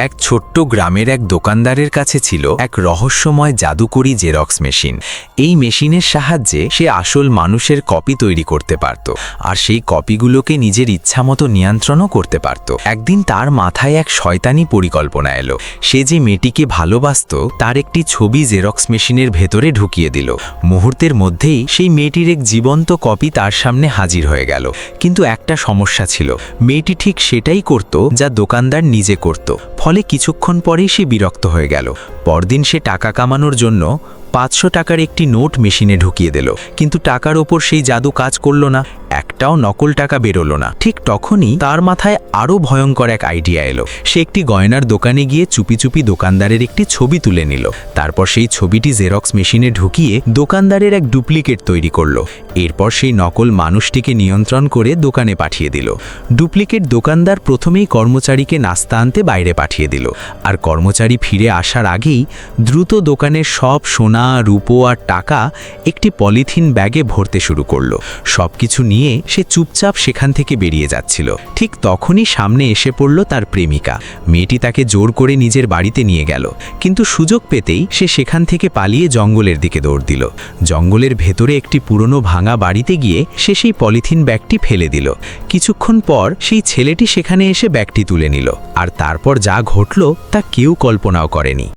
এক ছোট্ট গ্রামের এক দোকানদারের কাছে ছিল এক রহস্যময় জাদুকরী জেরক্স মেশিন। এই মেশিনের সাহায্যে সে আসল মানুষের কপি তৈরি করতে পারত, আর সেই কপিগুলোকে নিজের ইচ্ছামতো নিয়ন্ত্রণও করতে পারত। একদিন তার মাথায় এক শয়তানি পরিকল্পনা এলো। সে যে মেয়েটিকে ভালোবাসত তার একটি ছবি জেরক্স মেশিনের ভেতরে ঢুকিয়ে দিল। মুহূর্তের মধ্যেই সেই মেয়েটির এক জীবন্ত কপি তার সামনে হাজির হয়ে গেল। কিন্তু একটা সমস্যা ছিল, মেয়েটি ঠিক সেটাই করত যা দোকানদার নিজে করত। ফলে কিছুক্ষণ পরেই সে বিরক্ত হয়ে গেল। পরদিন সে টাকা কামানোর জন্য 500 টাকার একটি নোট মেশিনে ঢুকিয়ে দিল, কিন্তু টাকার ওপর সেই জাদু কাজ করল না। একটাও নকল টাকা বেরোলো না। ঠিক তখনই তার মাথায় আরও ভয়ঙ্কর এক আইডিয়া এলো। সে একটি গয়নার দোকানে গিয়ে চুপি চুপি দোকানদারের একটি ছবি তুলে নিল। তারপর সেই ছবিটি জেরক্স মেশিনে ঢুকিয়ে দোকানদারের এক ডুপ্লিকেট তৈরি করলো। এরপর সেই নকল মানুষটিকে নিয়ন্ত্রণ করে দোকানে পাঠিয়ে দিল। ডুপ্লিকেট দোকানদার প্রথমেই কর্মচারীকে নাস্তা আনতে বাইরে পাঠিয়ে দিল, আর কর্মচারী ফিরে আসার আগেই দ্রুত দোকানের সব সোনা, রূপো আর টাকা একটি পলিথিন ব্যাগে ভরতে শুরু করলো। সবকিছু নিয়ে সে চুপচাপ সেখান থেকে বেরিয়ে যাচ্ছিল। ঠিক তখনই সামনে এসে পড়ল তার প্রেমিকা। মেয়েটি তাকে জোর করে নিজের বাড়িতে নিয়ে গেল, কিন্তু সুযোগ পেতেই সে সেখান থেকে পালিয়ে জঙ্গলের দিকে দৌড় দিল। জঙ্গলের ভেতরে একটি পুরনো ভাঙা বাড়িতে গিয়ে সে সেই পলিথিন ব্যাগটি ফেলে দিল। কিছুক্ষণ পর সেই ছেলেটি সেখানে এসে ব্যাগটি তুলে নিল, আর তারপর যা ঘটল তা কেউ কল্পনাও করেনি।